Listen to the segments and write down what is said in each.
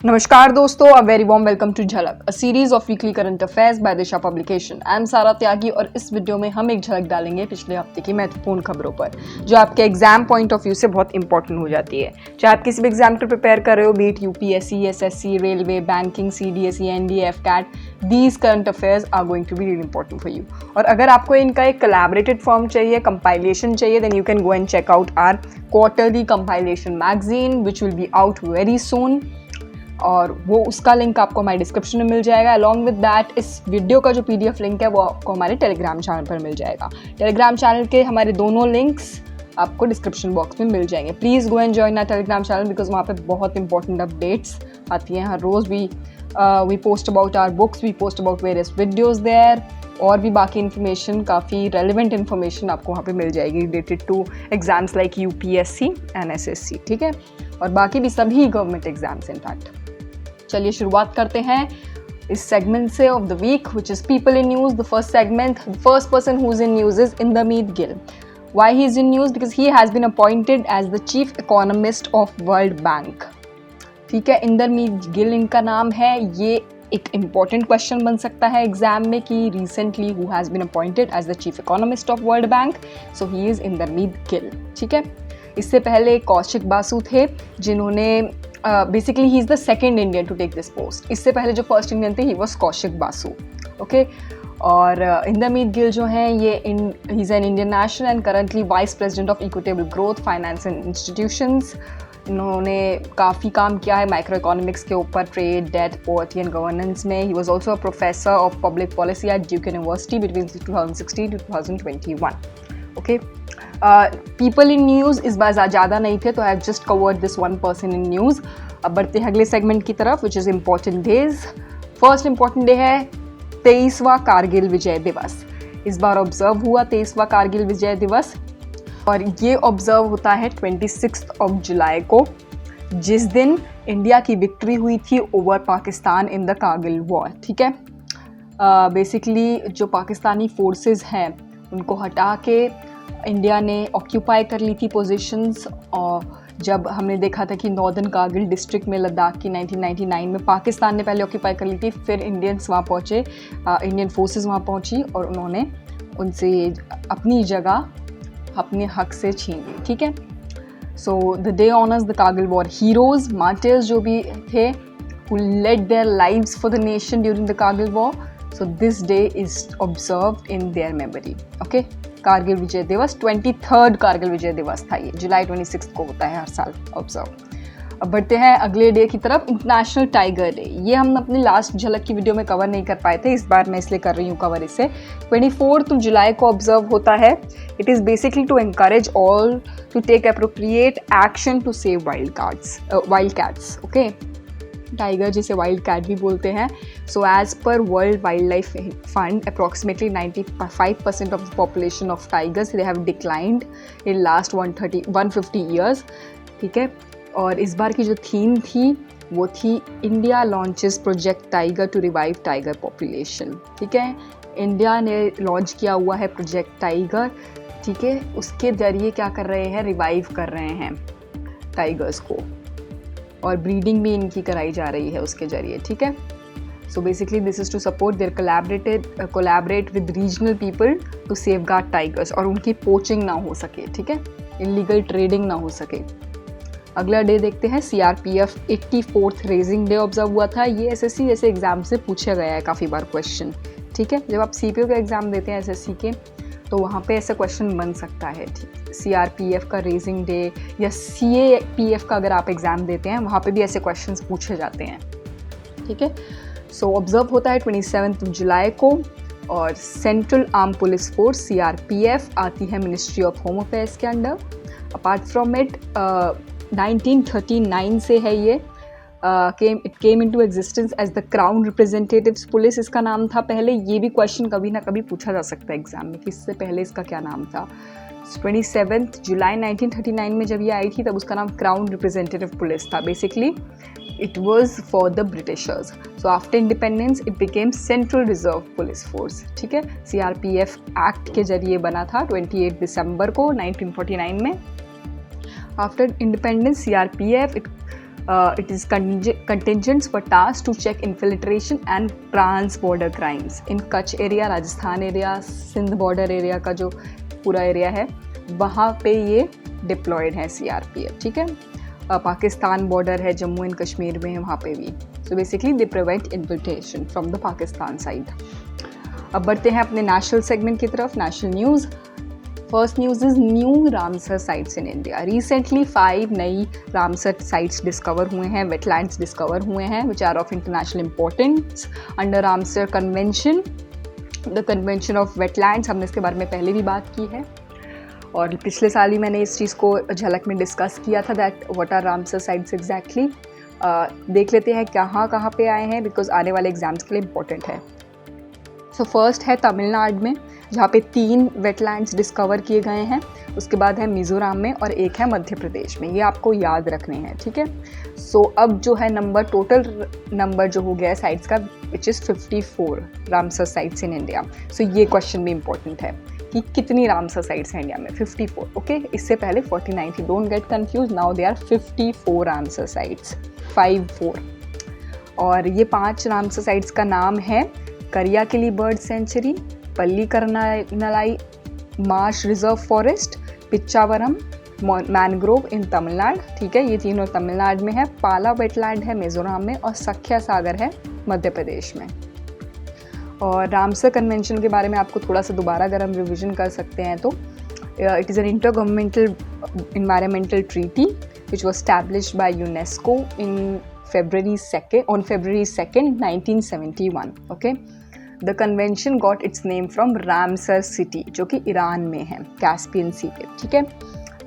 नमस्कार दोस्तों, a very warm welcome to Jhalak, a series of weekly current affairs by Disha publication. I am Sara Tyagi और इस video में हम एक झलक डालेंगे पिछले हफ्ते की महत्वपूर्ण खबरों पर, जो आपके एग्जाम पॉइंट ऑफ व्यू से बहुत इंपॉर्टेंट हो जाती है। चाहे आप किसी भी एग्जाम को प्रिपेयर कर रहे हो, beat UPSC, SSC, railway, banking, CDSE, NDA, AFCAT, these current affairs are going to be really important for you. और अगर आपको इनका एक कोलैबोरेटेड फॉर्म चाहिए, कंपाइलेशन चाहिए, then you can go and check out our quarterly compilation magazine which will be out very soon, और वो उसका लिंक आपको हमारे डिस्क्रिप्शन में मिल जाएगा। अलॉन्ग विद दैट इस वीडियो का जो पीडीएफ लिंक है वो आपको हमारे टेलीग्राम चैनल पर मिल जाएगा। टेलीग्राम चैनल के हमारे दोनों लिंक्स आपको डिस्क्रिप्शन बॉक्स में मिल जाएंगे। Please go and join our Telegram channel because वहाँ पे बहुत इंपॉर्टेंट अपडेट्स आती हैं हर रोज़। We post about our books, we post about various videos there, और भी बाकी इन्फॉर्मेशन, काफ़ी रेलिवेंट इन्फॉर्मेशन आपको वहाँ पे मिल जाएगी related to exams like UPSC and SSC, ठीक है, और बाकी भी सभी गवर्नमेंट एग्जाम्स इनफैक्ट। चलिए शुरुआत करते हैं इस सेगमेंट से of the week, which is people in news. The first segment, the first person who is in news is Indermit Gill. Why he is in news? Because he has been appointed as the chief economist of World Bank. ठीक है, इंदरमीत गिल इनका नाम है। ये एक important question बन सकता है एग्जाम में कि recently who has been appointed as the chief economist of World Bank, so he is Indermit Gill. ठीक है, इससे पहले कौशिक बासु थे जिन्होंने basically he is the second Indian to take this post. इससे पहले जो फर्स्ट इंडियन थे he was Kaushik Basu. Okay, और इंदरमीत गिल जो हैं ये he is an Indian national and currently vice president of equitable growth finance and institutions. इन्होंने काफ़ी काम किया है माइक्रो इकोनॉमिक्स के ऊपर, trade, debt, poverty and governance में। He was also a professor of public policy at Duke University between 2016 to 2021। Okay, people in news इस बार ज़्यादा नहीं थे, तो I have just covered this one person in news. अब बढ़ते हैं अगले सेगमेंट की तरफ, which is important days. First important day है 23वां कारगिल विजय दिवस। इस बार ऑब्जर्व हुआ 23वां कारगिल विजय दिवस, और ये ऑब्जर्व होता है 26 जुलाई को, जिस दिन इंडिया की विक्ट्री हुई थी over Pakistan in the Kargil war. ठीक है, बेसिकली जो पाकिस्तानी फोर्सेस हैं उनको हटा के इंडिया ने ऑक्यूपाई कर ली थी पोजीशंस। और जब हमने देखा था कि नॉर्दर्न कारगिल डिस्ट्रिक्ट में लद्दाख की 1999 में पाकिस्तान ने पहले ऑक्यूपाई कर ली थी, फिर इंडियंस वहाँ पहुँचे, इंडियन फोर्सेस वहाँ पहुँची और उन्होंने उनसे अपनी जगह अपने हक से छीन ली। ठीक है, so the day honours the Kargil war heroes, martyrs जो भी थे, who laid their lives for the nation during the Kargil war. So this day is observed in their memory. Okay, Kargil Vijay Diwas 23rd Kargil Vijay दिवस था, ये जुलाई 26 को होता है हर साल ऑब्जर्व। अब बढ़ते हैं अगले डे की तरफ, इंटरनेशनल टाइगर डे। ये हम अपनी लास्ट झलक की वीडियो में कवर नहीं कर पाए थे, इस बार मैं इसलिए कर रही हूँ कवर इसे। 24 जुलाई को ऑब्जर्व होता है। It is basically to encourage all to take appropriate action to save wild cats. Okay, tiger जिसे वाइल्ड कैट भी बोलते हैं। So as per World Wildlife Fund, approximately 95% of the population of tigers they have declined in last 150 years. ठीक है, और इस बार की जो थीम थी वो थी India launches Project Tiger to revive tiger population. ठीक है, इंडिया ने लॉन्च किया हुआ है प्रोजेक्ट टाइगर। ठीक है, उसके जरिए क्या कर रहे हैं, रिवाइव कर रहे हैं टाइगर्स को, और ब्रीडिंग भी इनकी कराई जा रही है उसके जरिए। ठीक है, so basically this is to support their collaborate with regional people to safeguard tigers, और उनकी पोचिंग ना हो सके। ठीक है, इलीगल ट्रेडिंग ना हो सके। अगला डे देखते हैं, CRPF 84th raising day observe हुआ था। ये एसएससी जैसे एग्जाम से पूछा गया है काफ़ी बार क्वेश्चन। ठीक है, जब आप सीपीओ का एग्ज़ाम देते हैं एसएससी के, तो वहाँ पे ऐसा क्वेश्चन बन सकता है। सीआरपीएफ का रेजिंग डे या सीएपीएफ का अगर आप एग्ज़ाम देते हैं, वहाँ पे भी ऐसे क्वेश्चंस पूछे जाते हैं। ठीक है, सो ऑब्जर्व होता है 27 जुलाई को, और central arm police force CRPF आती है मिनिस्ट्री ऑफ होम अफेयर्स के अंडर। अपार्ट फ्रॉम इट 1939 से है ये। It came into existence as the Crown Representatives Police इसका नाम था पहले। ये भी क्वेश्चन कभी ना कभी पूछा जा सकता है एग्जाम में कि इससे पहले इसका क्या नाम था। 27 जुलाई 1939 में जब ये आई थी तब उसका नाम क्राउन रिप्रेजेंटेटिव पुलिस था। Basically it was for the Britishers. So after independence it became central reserve police force. ठीक है, सीआरपीएफ एक्ट के जरिए बना था 28 दिसंबर को 1949 में। After independence, CRPF It is contingents for tasks to check infiltration and trans-border crimes in Kutch area, Rajasthan area, Sindh border area का जो पूरा एरिया है वहाँ पे ये डिप्लॉयड है CRPF, ठीक है। पाकिस्तान बॉर्डर है जम्मू एंड कश्मीर में, वहाँ पे भी। So basically they prevent infiltration from the Pakistan side. अब बढ़ते हैं अपने नेशनल सेगमेंट की तरफ, national news. First news is new Ramsar sites in India. Recently 5 नई रामसर साइट्स डिस्कवर हुए हैं, वेटलैंड्स डिस्कवर हुए हैं which are of international importance under Ramsar convention, the convention of wetlands. हमने इसके बारे में पहले भी बात की है और पिछले साल ही मैंने इस चीज़ को झलक में डिस्कस किया था, that what are Ramsar sites exactly. देख लेते हैं कहाँ पे आए हैं, बिकॉज आने वाले एग्जाम्स के लिए इम्पोर्टेंट है। सो फर्स्ट है तमिलनाडु में, जहाँ पे 3 वेटलैंड्स डिस्कवर किए गए हैं। उसके बाद है मिज़ोरम में और एक है मध्य प्रदेश में। ये आपको याद रखने हैं, ठीक है। सो अब जो है टोटल नंबर जो हो गया है साइट्स का, which is 54 Ramsar sites in India. So ये क्वेश्चन भी इंपॉर्टेंट है कि कितनी रामसर साइट्स हैं इंडिया में। 54, ओके। इससे पहले 49 थी, don't get confuse, now they are 54 Ramsar sites, 54। और ये 5 रामसर साइट्स का नाम है Kariyakili bird sanctuary, Pallikaranai marsh reserve forest, Pichavaram mangrove in Tamil Nadu, ठीक है। ये तीनों तमिलनाडु में है। पाला वेटलैंड है मिज़ोरम में और सख्या सागर है मध्य प्रदेश में। और रामसर कन्वेंशन के बारे में आपको थोड़ा सा दोबारा अगर हम रिविजन कर सकते हैं तो it is an intergovernmental environmental treaty which was established by UNESCO on February 2nd, 1971. Okay, the convention got its name from Ramsar city जो कि ईरान में है, कैस्पियन सी पे, ठीक है।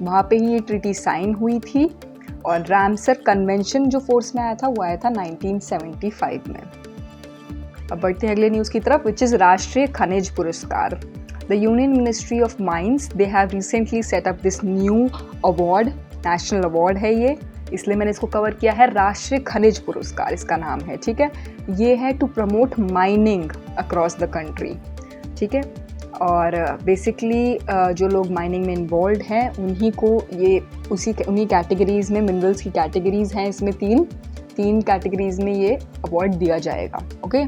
वहाँ पे ही ये ट्रीटी साइन हुई थी और रामसर कन्वेंशन जो फोर्स में आया था वो आया था 1975 में। अब बढ़ते हैं अगले न्यूज़ की तरफ, विच इज़ राष्ट्रीय खनिज पुरस्कार। The Union Ministry of Mines, they have recently set up this new award, national award है ये, इसलिए मैंने इसको कवर किया है। राष्ट्रीय खनिज पुरस्कार इसका नाम है, ठीक है। ये है to promote mining across the country, ठीक है। और बेसिकली जो लोग माइनिंग में इन्वॉल्व हैं उन्हीं को ये उन्हीं कैटेगरीज़ में, मिनरल्स की कैटेगरीज़ हैं इसमें, तीन कैटेगरीज़ में ये अवार्ड दिया जाएगा, okay.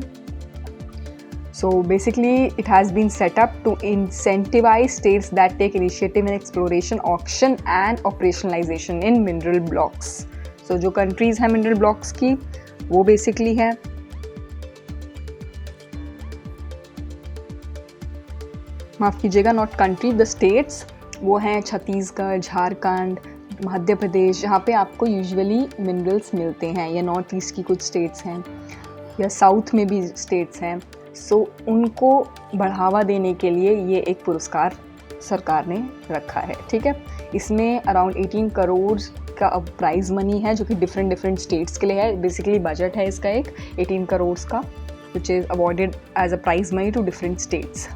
So basically it has been set up to incentivize states that take initiative in exploration, auction and operationalization in mineral blocks. So जो countries हैं mineral blocks की वो basically है माफ़ कीजिएगा, नॉट कंट्री, द स्टेट्स वो हैं छत्तीसगढ़, झारखंड, मध्य प्रदेश, जहाँ पे आपको यूजुअली मिनरल्स मिलते हैं, या नॉर्थ ईस्ट की कुछ स्टेट्स हैं या साउथ में भी स्टेट्स हैं। सो उनको बढ़ावा देने के लिए ये एक पुरस्कार सरकार ने रखा है, ठीक है। इसमें अराउंड 18 करोड़ का अब प्राइज़ मनी है जो कि डिफरेंट स्टेट्स के लिए है। बेसिकली बजट है इसका एक 18 करोड़ का, which is awarded as a prize money to different states.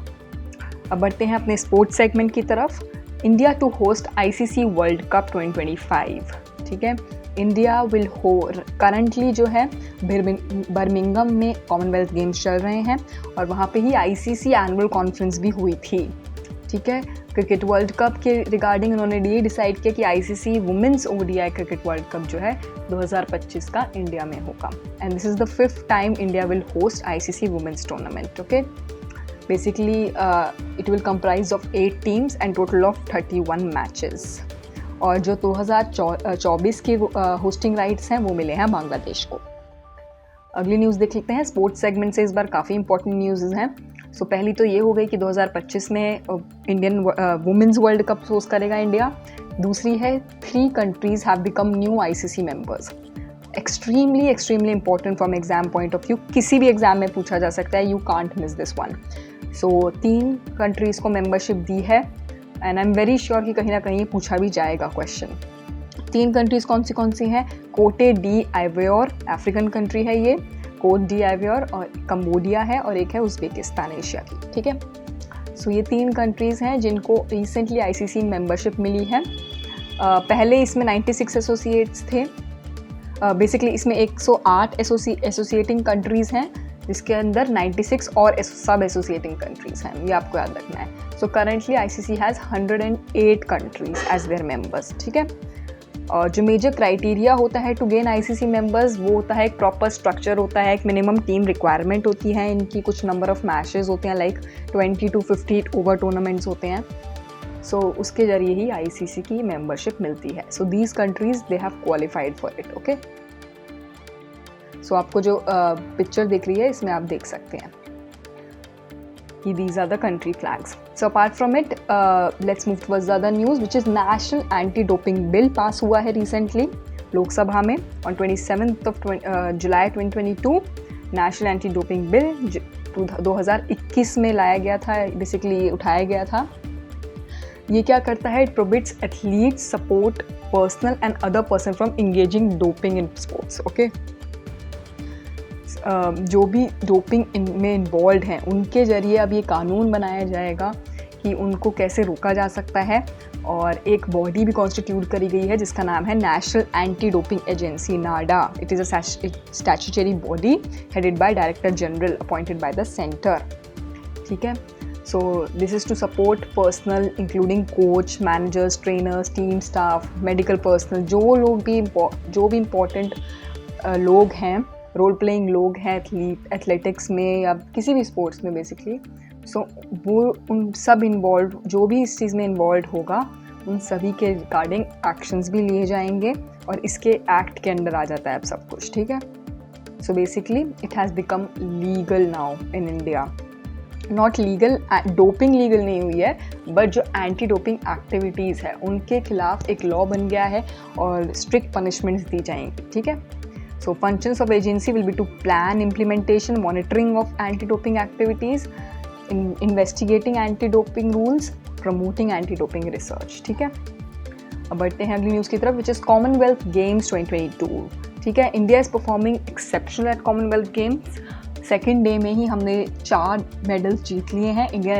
अब बढ़ते हैं अपने स्पोर्ट्स सेगमेंट की तरफ। India to host ICC World Cup 2025, ठीक है। इंडिया विल करंटली जो है बर्मिंघम में कॉमनवेल्थ गेम्स चल रहे हैं और वहाँ पे ही ICC एनुअल कॉन्फ्रेंस भी हुई थी, ठीक है। क्रिकेट वर्ल्ड कप के रिगार्डिंग उन्होंने ये डिसाइड किया कि ICC women's ODI cricket world cup जो है 2025 का इंडिया में होगा, and this is the 5th time India will host ICC women's tournament, okay. Basically it will comprise of 8 teams and total of 31 matches. और जो 2024 के होस्टिंग राइट्स हैं वो मिले हैं बांग्लादेश को। अगली न्यूज़ देख लेते हैं। स्पोर्ट्स सेगमेंट से इस बार काफ़ी इंपॉर्टेंट न्यूज़ हैं। सो पहली तो ये हो गई कि 2025 में Indian women's world cup host करेगा इंडिया। दूसरी है 3 countries have become new ICC members. Extremely important from exam point of view, किसी भी एग्जाम में पूछा जा सकता है, you can't miss this one. So 3 countries को मेंबरशिप दी है and I am very sure कि कहीं ना कहीं पूछा भी जाएगा क्वेश्चन। 3 कंट्रीज़ कौन सी हैं? कोटे डी आइवोर, अफ्रीकन कंट्री है ये, कोट डी आइवोर, और कंबोडिया है, और एक है उज़्बेकिस्तान एशिया की, ठीक है। सो ये 3 कंट्रीज़ हैं जिनको रिसेंटली ICC मेंबरशिप मिली है। पहले इसमें 96 एसोसिएट्स थे। बेसिकली इसमें 108 एसोसिएटिंग कंट्रीज़ हैं जिसके अंदर 96 और सब एसोसिएटिंग कंट्रीज़ हैं, ये आपको याद रखना है। So currently ICC has 108 countries as their members, ठीक है। और जो मेजर क्राइटेरिया होता है टू गेन आईसीसी मेंबर्स, वो होता है एक प्रॉपर स्ट्रक्चर होता है, एक मिनिमम टीम रिक्वायरमेंट होती है, इनकी कुछ नंबर ऑफ मैचेस होते हैं, लाइक 20 to 50 ओवर टूर्नामेंट्स होते हैं। सो उसके जरिए ही आईसीसी की मेंबरशिप मिलती है। So these countries they have qualified for it. Okay, so आपको जो पिक्चर दिख रही है इसमें आप देख सकते हैं कि these are the country flags. So apart from it, let's move towards the other news, which is National Anti-Doping Bill पास हुआ है recently लोकसभा में on 27th of July 2022। National Anti-Doping Bill 2021 में लाया गया था, बेसिकली ये उठाया गया था। ये क्या करता है? It prohibits athletes support personal and other person from engaging doping in sports. Okay? जो भी डोपिंग में इन्वॉल्व हैं उनके ज़रिए अब ये कानून बनाया जाएगा कि उनको कैसे रोका जा सकता है। और एक बॉडी भी कॉन्स्टिट्यूट करी गई है जिसका नाम है National Anti Doping Agency, NADA. It is a statutory body headed by Director General appointed by the centre. ठीक है, so this is to support personnel including coach, managers, trainers, team staff, medical personnel, जो भी important लोग हैं, role playing लोग हैं athletics में या किसी भी स्पोर्ट्स में बेसिकली। सो वो उन सब इन्वॉल्व, जो भी इस चीज़ में इन्वॉल्व होगा, उन सभी के रिगार्डिंग एक्शंस भी लिए जाएंगे और इसके एक्ट के अंडर आ जाता है अब सब कुछ। ठीक है, so basically it has become legal now in India. Not legal, doping legal नहीं हुई है, बट जो एंटी डोपिंग एक्टिविटीज़ है उनके खिलाफ एक लॉ बन गया है और स्ट्रिक्ट पनिशमेंट्स दी जाएंगी। ठीक है, so functions of agency will be to plan implementation, monitoring of anti-doping activities, investigating anti-doping rules, promoting anti-doping research। ठीक है, अब बढ़ते हैं अगली न्यूज़ की तरफ, which is Commonwealth Games 2022। ठीक है, India is performing exceptional eight Commonwealth games. Second day में ही हमने 4 मेडल्स जीत लिए हैं। Indian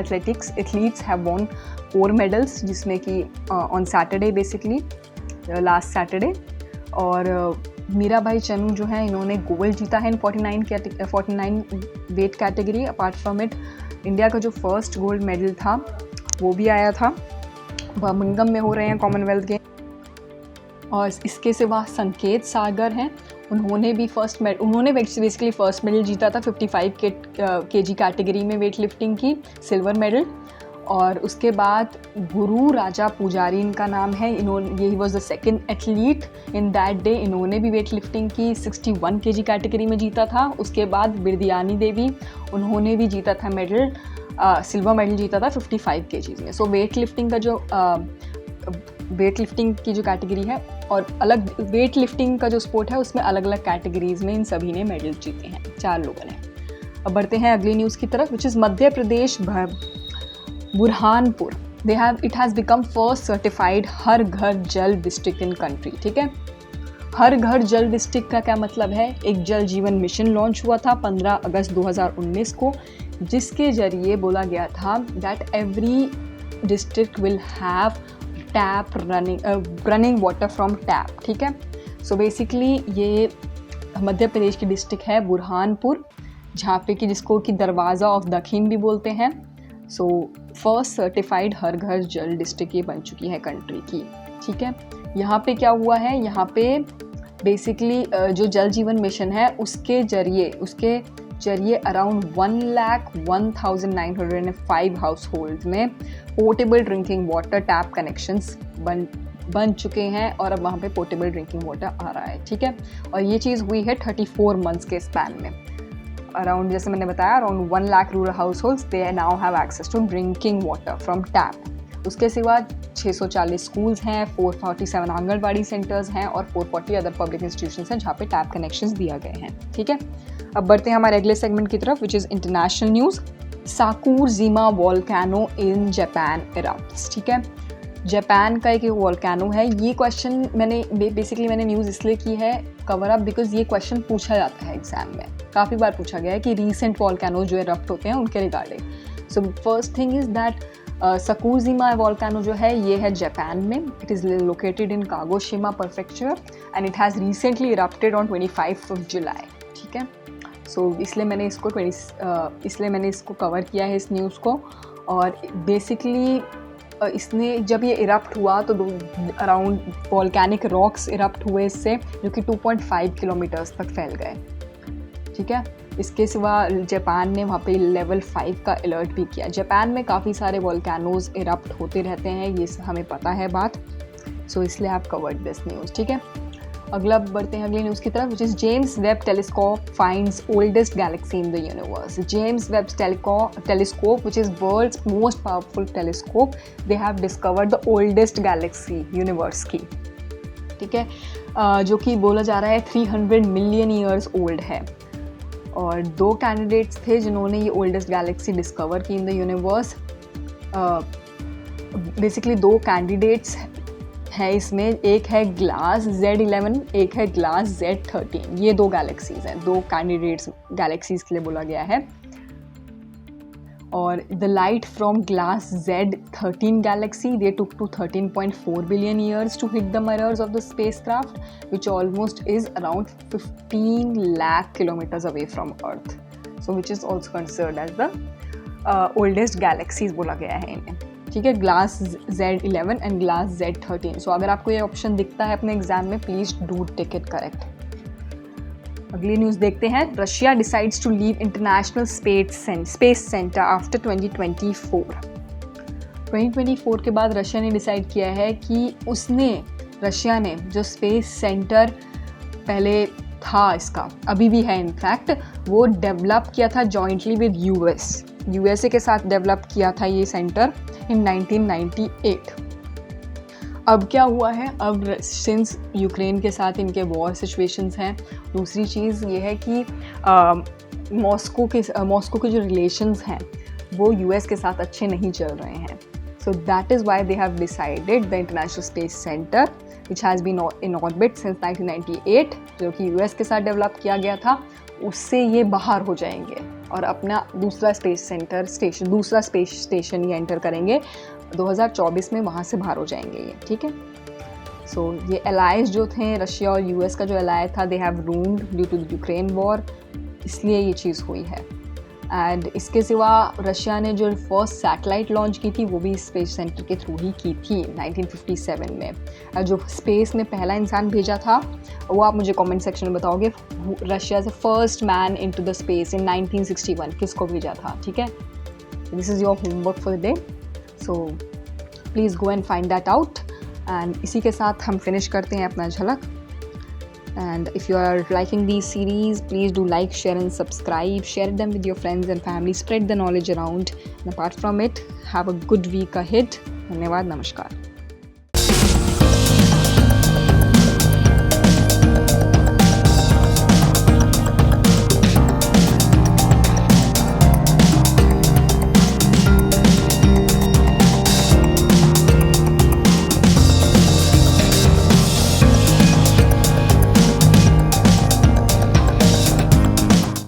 athletes have von 4 medals, जिसमें कि on Saturday, basically last Saturday. और मीराबाई चनू जो है, इन्होंने गोल्ड जीता है इन 49 weight category. Apart from it, India का जो फर्स्ट गोल्ड मेडल था वो भी आया था, बर्मिंघम में हो रहे हैं कॉमनवेल्थ गेम। और इसके सिवा संकेत सागर हैं, उन्होंने बेसिकली फर्स्ट मेडल जीता था 55 kg कैटेगरी में वेट लिफ्टिंग की, सिल्वर मेडल। और उसके बाद गुरु राजा पुजारी इनका नाम है, इन्होंने he was the second athlete in that day. इन्होंने भी वेट लिफ्टिंग की 61 kg कैटेगरी में जीता था। उसके बाद बिरदियानी देवी, उन्होंने भी जीता था मेडल, सिल्वर मेडल जीता था 55 kg में। सो वेट लिफ्टिंग की जो कैटेगरी है और अलग वेट लिफ्टिंग का जो स्पोर्ट है उसमें अलग अलग कैटेगरीज में इन सभी ने मेडल जीते हैं, 4 लोगों ने। अब बढ़ते हैं अगली न्यूज़ की तरफ, which is Madhya Pradesh Burhanpur. It has become first certified Har Ghar Jal district in country. ठीक है, हर घर जल डिस्ट्रिक्ट का क्या मतलब है? एक जल जीवन मिशन लॉन्च हुआ था 15 अगस्त 2019 को, जिसके जरिए बोला गया था that every district will have tap running water from tap. ठीक है, सो बेसिकली ये मध्य प्रदेश की डिस्ट्रिक्ट है बुरहानपुर, जहाँ पे कि जिसको कि दरवाज़ा ऑफ दखिन भी बोलते हैं। So first certified Har Ghar Jal district ये बन चुकी है कंट्री की। ठीक है, यहाँ पे क्या हुआ है, यहाँ पे बेसिकली जो जल जीवन मिशन है उसके जरिए अराउंड 1,01,905 हाउस होल्ड में portable drinking water tap connections बन चुके हैं और अब वहाँ पे पोर्टेबल ड्रिंकिंग वाटर आ रहा है। ठीक है, और ये चीज़ हुई है 34 मंथ्स के स्पैन में। अराउंड, जैसे मैंने बताया, around 1 lakh rural households they now have access to drinking water from tap. उसके सिवा 640 स्कूल्स हैं, 447 आंगनबाड़ी सेंटर्स हैं और 440 अदर पब्लिक इंस्टीट्यूशंस हैं जहाँ पे टैप कनेक्शंस दिया गए हैं। ठीक है, अब बढ़ते हैं हमारे अगले सेगमेंट की तरफ, which is international news. Sakurajima volcano in Japan erupts. ठीक है, जापान का एक वोल्केनो है। ये क्वेश्चन मैंने न्यूज़ इसलिए की है कवर अप बिकॉज ये क्वेश्चन पूछा जाता है एग्जाम में, काफ़ी बार पूछा गया है कि रीसेंट वोल्केनो जो इरप्ट होते हैं उनके regarding. So first thing is that Sakurajima volcano जो है ये है जापान में। It is located in Kagoshima prefecture and it has recently erupted on 25 July. ठीक है, सो इसलिए मैंने इसको कवर किया है इस न्यूज़ को। और बेसिकली इसने जब ये इरप्ट हुआ तो अराउंड वॉल्केनिक रॉक्स इरप्ट हुए इससे, जो कि 2.5 किलोमीटर्स तक फैल गए। ठीक है, इसके सिवा जापान ने वहाँ पे लेवल 5 का अलर्ट भी किया। जापान में काफ़ी सारे वॉल्केनोज इरप्ट होते रहते हैं, ये हमें पता है बात, सो इसलिए आप कवर्ड दिस न्यूज़। ठीक है, अगला बढ़ते हैं अगली न्यूज़ की तरफ, which is James Webb telescope finds oldest galaxy in the universe. James Webb telescope which is world's most powerful telescope, they have discovered the oldest galaxy universe की। ठीक है, जो कि बोला जा रहा है 300 मिलियन ईयर्स ओल्ड है। और 2 कैंडिडेट्स थे जिन्होंने ये ओल्डेस्ट गैलेक्सी डिस्कवर की इन द यूनिवर्स। बेसिकली 2 कैंडिडेट्स है इसमें, एक है ग्लास Z11, एक है ग्लास Z13। ये 2 गैलेक्सीज हैं, 2 कैंडिडेट्स गैलेक्सीज के लिए बोला गया है। और the light from GLASS Z13 galaxy they took to 13.4 billion years to hit the mirrors of the spacecraft, which almost is around 15 lakh kilometres away from Earth, so which is also considered as the oldest galaxies बोला गया है इन्हें। ठीक है, glass Z11 and glass Z13। सो अगर आपको ये option दिखता है अपने एग्जाम में, please do take it correct. अगली न्यूज़ देखते हैं, Russia decides to leave International Space Centre after 2024। 2024 के बाद रशिया ने डिसाइड किया है कि रशिया ने जो स्पेस सेंटर पहले था, इसका अभी भी है इनफैक्ट, वो डेवलप किया था जॉइंटली विद यूएसए के साथ डेवलप किया था ये सेंटर इन 1998। अब क्या हुआ है, अब सिंस यूक्रेन के साथ इनके वॉर सिचुएशंस हैं, दूसरी चीज़ ये है कि मॉस्को के जो रिलेशंस हैं वो यूएस के साथ अच्छे नहीं चल रहे हैं। So that is why they have decided the International Space Centre which has been in orbit since 1998, जो कि यूएस के साथ डेवलप किया गया था, उससे ये बाहर हो जाएंगे और अपना दूसरा स्पेस स्टेशन ये एंटर करेंगे 2024 में, वहाँ से बाहर हो जाएंगे ये। ठीक है, सो ये अलायंस जो थे रशिया और यूएस का जो अलायंस था, they have roomed due to the Ukraine war, इसलिए ये चीज़ हुई है। एंड इसके सिवा रशिया ने जो फर्स्ट सैटेलाइट लॉन्च की थी वो भी स्पेस सेंटर के थ्रू ही की थी 1957 में। और जो स्पेस में पहला इंसान भेजा था वो आप मुझे कमेंट सेक्शन में बताओगे, रशिया से first man into the space in 1961 किसको भेजा था। ठीक है, this is your homework for the day, so please go and find that out. And इसी के साथ हम फिनिश करते हैं अपना झलक। And if you are liking these series, please do like, share and subscribe. Share them with your friends and family. Spread the knowledge around. And apart from it, have a good week ahead. धन्यवाद, नमस्कार।